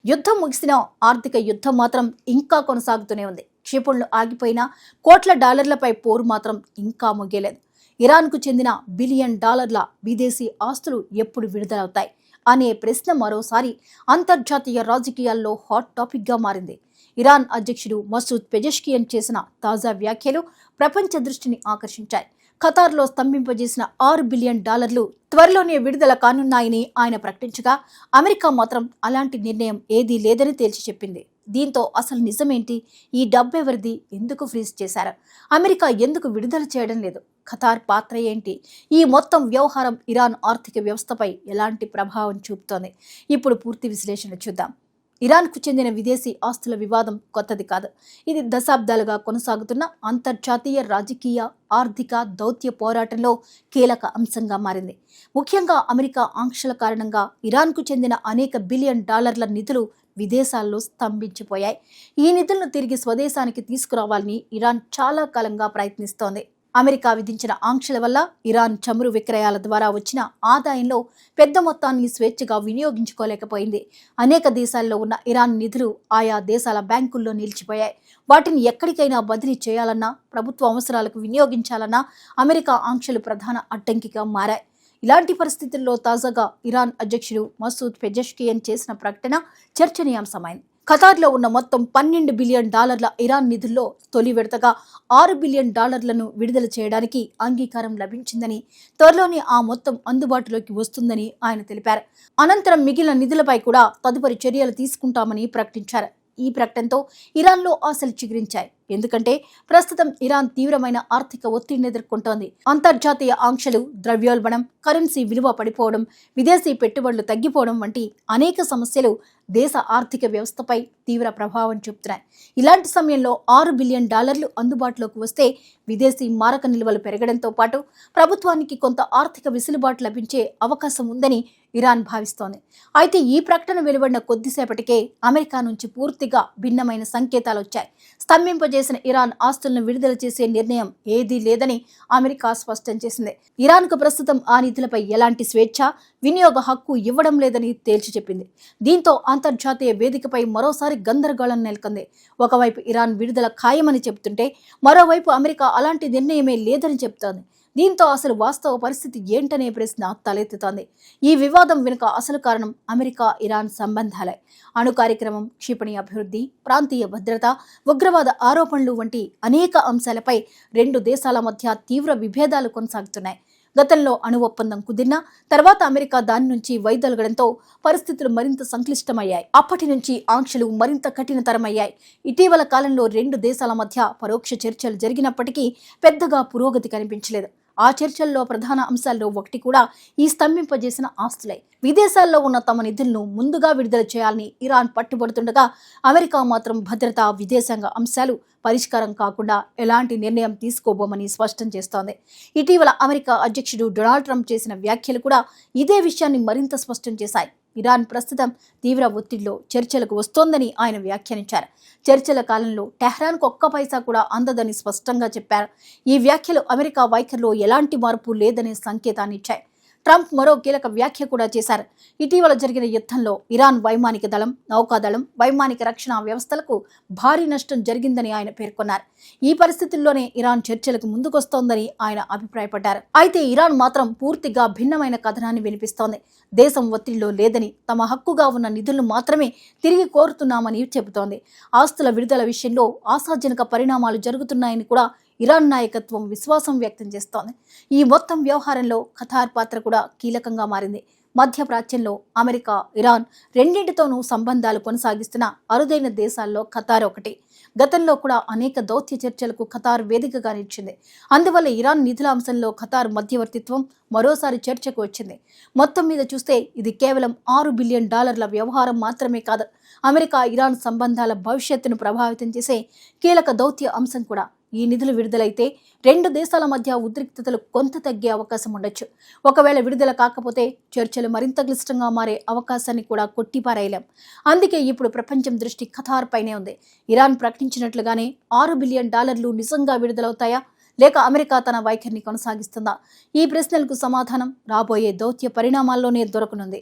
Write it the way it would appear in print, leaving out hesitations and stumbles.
యుద్ధం ముగిసిన ఆర్థిక యుద్ధం మాత్రం ఇంకా కొనసాగుతూనే ఉంది. క్షిపణులు ఆగిపోయినా కోట్ల డాలర్లపై పోరు మాత్రం ఇంకా ముగియలేదు. ఇరాన్కు చెందిన బిలియన్ డాలర్ల విదేశీ ఆస్తులు ఎప్పుడు విడుదలవుతాయి అనే ప్రశ్న మరోసారి అంతర్జాతీయ రాజకీయాల్లో హాట్ టాపిక్గా మారింది. ఇరాన్ అధ్యక్షుడు మసూద్ పెజెష్కియన్ చేసిన తాజా వ్యాఖ్యలు ప్రపంచ దృష్టిని ఆకర్షించాయి. ఖతార్లో స్తంభింపజేసిన $6 బిలియన్ త్వరలోనే విడుదల కానున్నాయని ఆయన ప్రకటించగా, అమెరికా మాత్రం అలాంటి నిర్ణయం ఏదీ లేదని తేల్చి చెప్పింది. దీంతో అసలు నిజమేంటి? ఈ డబ్బెవరిది? ఎందుకు ఫ్రీజ్ చేశారు? అమెరికా ఎందుకు విడుదల చేయడం లేదు? ఖతార్ పాత్ర ఏంటి? ఈ మొత్తం వ్యవహారం ఇరాన్ ఆర్థిక వ్యవస్థపై ఎలాంటి ప్రభావం చూపుతోంది? ఇప్పుడు పూర్తి విశ్లేషణ చూద్దాం. ఇరాన్కు చెందిన విదేశీ ఆస్తుల వివాదం కొత్తది కాదు. ఇది దశాబ్దాలుగా కొనసాగుతున్న అంతర్జాతీయ రాజకీయ, ఆర్థిక, దౌత్య పోరాటంలో కీలక అంశంగా మారింది. ముఖ్యంగా అమెరికా ఆంక్షల కారణంగా ఇరాన్కు చెందిన అనేక బిలియన్ డాలర్ల నిధులు విదేశాల్లో స్తంభించిపోయాయి. ఈ నిధులను తిరిగి స్వదేశానికి తీసుకురావాలని ఇరాన్ చాలా కాలంగా ప్రయత్నిస్తోంది. అమెరికా విధించిన ఆంక్షల వల్ల ఇరాన్ చమురు విక్రయాల ద్వారా వచ్చిన ఆదాయంలో పెద్ద మొత్తాన్ని స్వేచ్ఛగా వినియోగించుకోలేకపోయింది. అనేక దేశాల్లో ఉన్న ఇరాన్ నిధులు ఆయా దేశాల బ్యాంకుల్లో నిలిచిపోయాయి. వాటిని ఎక్కడికైనా బదిలీ చేయాలన్నా, ప్రభుత్వ అవసరాలకు వినియోగించాలన్నా అమెరికా ఆంక్షలు ప్రధాన అడ్డంకిగా మారాయి. ఇలాంటి పరిస్థితుల్లో తాజాగా ఇరాన్ అధ్యక్షుడు మసూద్ పెజెష్కియన్ చేసిన ప్రకటన చర్చనీయాంశమైంది. ఖతార్లో ఉన్న మొత్తం $12 బిలియన్ ఇరాన్ నిధుల్లో తొలి విడతగా $6 బిలియన్ విడుదల చేయడానికి అంగీకారం లభించిందని, త్వరలోనే ఆ మొత్తం అందుబాటులోకి వస్తుందని ఆయన తెలిపారు. అనంతరం మిగిలిన నిధులపై కూడా తదుపరి చర్యలు తీసుకుంటామని ప్రకటించారు. ఈ ప్రకటనతో ఇరాన్లో ఆశలు చిగురించాయి. ఎందుకంటే ప్రస్తుతం ఇరాన్ తీవ్రమైన ఆర్థిక ఒత్తిడిని ఎదుర్కొంటోంది. అంతర్జాతీయ ఆంక్షలు, ద్రవ్యోల్బణం, కరెన్సీ విలువ పడిపోవడం, విదేశీ పెట్టుబడులు తగ్గిపోవడం వంటి అనేక సమస్యలు దేశ ఆర్థిక వ్యవస్థపై తీవ్ర ప్రభావం చూపుతున్నాయి. ఇలాంటి సమయంలో $6 బిలియన్ అందుబాటులోకి వస్తే విదేశీ మారక నిల్వలు పెరగడంతో పాటు ప్రభుత్వానికి కొంత ఆర్థిక వెసులుబాటు లభించే అవకాశం ఉందని ఇరాన్ భావిస్తోంది. అయితే ఈ ప్రకటన వెలువడిన కొద్దిసేపటికే అమెరికా నుంచి పూర్తిగా భిన్నమైన సంకేతాలు వచ్చాయి. స్తంభింపజేసిన ఇరాన్ ఆస్తులను విడుదల చేసే నిర్ణయం ఏదీ లేదని అమెరికా స్పష్టం చేసింది. ఇరాన్కు ప్రస్తుతం ఆ నిధులపై ఎలాంటి స్వేచ్ఛ, వినియోగ హక్కు ఇవ్వడం లేదని తేల్చి చెప్పింది. దీంతో అంతర్జాతీయ వేదికపై మరోసారి గందరగోళం నెలకొంది. ఒకవైపు ఇరాన్ విడుదల ఖాయమని చెబుతుంటే, మరోవైపు అమెరికా అలాంటి నిర్ణయమే లేదని చెబుతోంది. దీంతో అసలు వాస్తవ పరిస్థితి ఏంటనే ప్రశ్న తలెత్తుతోంది. ఈ వివాదం వెనుక అసలు కారణం అమెరికా ఇరాన్ సంబంధాలే. అణు కార్యక్రమం, క్షిపణి అభివృద్ధి, ప్రాంతీయ భద్రత, ఉగ్రవాద ఆరోపణలు వంటి అనేక అంశాలపై రెండు దేశాల మధ్య తీవ్ర విభేదాలు కొనసాగుతున్నాయి. గతంలో అణు ఒప్పందం కుదిరినా తర్వాత అమెరికా దాని నుంచి వైదొలగడంతో పరిస్థితులు మరింత సంక్లిష్టమయ్యాయి. అప్పటి నుంచి ఆంక్షలు మరింత కఠినతరమయ్యాయి. ఇటీవల కాలంలో రెండు దేశాల మధ్య పరోక్ష చర్చలు జరిగినప్పటికీ పెద్దగా పురోగతి కనిపించలేదు. ఆ చర్చల్లో ప్రధాన అంశాల్లో ఒకటి కూడా ఈ స్తంభింపజేసిన ఆస్తులే. విదేశాల్లో ఉన్న తమ నిధులను ముందుగా విడుదల చేయాలని ఇరాన్ పట్టుబడుతుండగా, అమెరికా మాత్రం భద్రతా, విదేశాంగ అంశాలు పరిష్కారం కాకుండా ఎలాంటి నిర్ణయం తీసుకోబోమని స్పష్టం చేస్తోంది. ఇటీవల అమెరికా అధ్యక్షుడు డొనాల్డ్ ట్రంప్ చేసిన వ్యాఖ్యలు కూడా ఇదే విషయాన్ని మరింత స్పష్టం చేశాయి. ఇరాన్ ప్రస్తుతం తీవ్ర ఒత్తిడిలో చర్చలకు వస్తోందని ఆయన వ్యాఖ్యానించారు. చర్చల కాలంలో టెహ్రాన్కు ఒక్క పైసా కూడా అందదని స్పష్టంగా చెప్పారు. ఈ వ్యాఖ్యలు అమెరికా వైఖరిలో ఎలాంటి మార్పు లేదనే సంకేతాన్ని ఇచ్చాయి. ట్రంప్ మరో కీలక వ్యాఖ్య కూడా చేశారు. ఇటీవల జరిగిన యుద్ధంలో ఇరాన్ వైమానిక దళం, నౌకాదళం, వైమానిక రక్షణ వ్యవస్థలకు భారీ నష్టం జరిగిందని ఆయన పేర్కొన్నారు. ఈ పరిస్థితుల్లోనే ఇరాన్ చర్చలకు ముందుకొస్తోందని ఆయన అభిప్రాయపడ్డారు. అయితే ఇరాన్ మాత్రం పూర్తిగా భిన్నమైన కథనాన్ని వినిపిస్తోంది. దేశం ఒత్తిడిలో లేదని, తమ హక్కుగా ఉన్న నిధులను మాత్రమే తిరిగి కోరుతున్నామని చెబుతోంది. ఆస్తుల విడుదల విషయంలో ఆశాజనక పరిణామాలు జరుగుతున్నాయని కూడా ఇరాన్ నాయకత్వం విశ్వాసం వ్యక్తం చేస్తోంది. ఈ మొత్తం వ్యవహారంలో ఖతార్ పాత్ర కూడా కీలకంగా మారింది. మధ్యప్రాచ్యంలో అమెరికా, ఇరాన్ రెండింటితోనూ సంబంధాలు కొనసాగిస్తున్న అరుదైన దేశాల్లో ఖతార్ ఒకటి. గతంలో కూడా అనేక దౌత్య చర్చలకు ఖతార్ వేదికగా నిలిచింది. అందువల్ల ఇరాన్ నిధుల అంశంలో ఖతార్ మధ్యవర్తిత్వం మరోసారి చర్చకు వచ్చింది. మొత్తం మీద చూస్తే ఇది కేవలం $6 బిలియన్ వ్యవహారం మాత్రమే కాదు, అమెరికా ఇరాన్ సంబంధాల భవిష్యత్తును ప్రభావితం చేసే కీలక దౌత్య అంశం కూడా. ఈ నిధులు విడుదలైతే రెండు దేశాల మధ్య ఉద్రిక్తతలు కొంత తగ్గే అవకాశం ఉండొచ్చు. ఒకవేళ విడుదల కాకపోతే చర్చలు మరింత క్లిష్టంగా మారే అవకాశాన్ని కూడా కొట్టిపారేయలేం. అందుకే ఇప్పుడు ప్రపంచం దృష్టి ఖతార్ పైనే ఉంది. ఇరాన్ ప్రకటించినట్లుగానే $6 బిలియన్ నిజంగా విడుదలవుతాయా, లేక అమెరికా తన వైఖరిని కొనసాగిస్తుందా? ఈ ప్రశ్నలకు సమాధానం రాబోయే దౌత్య పరిణామాల్లోనే దొరకనుంది.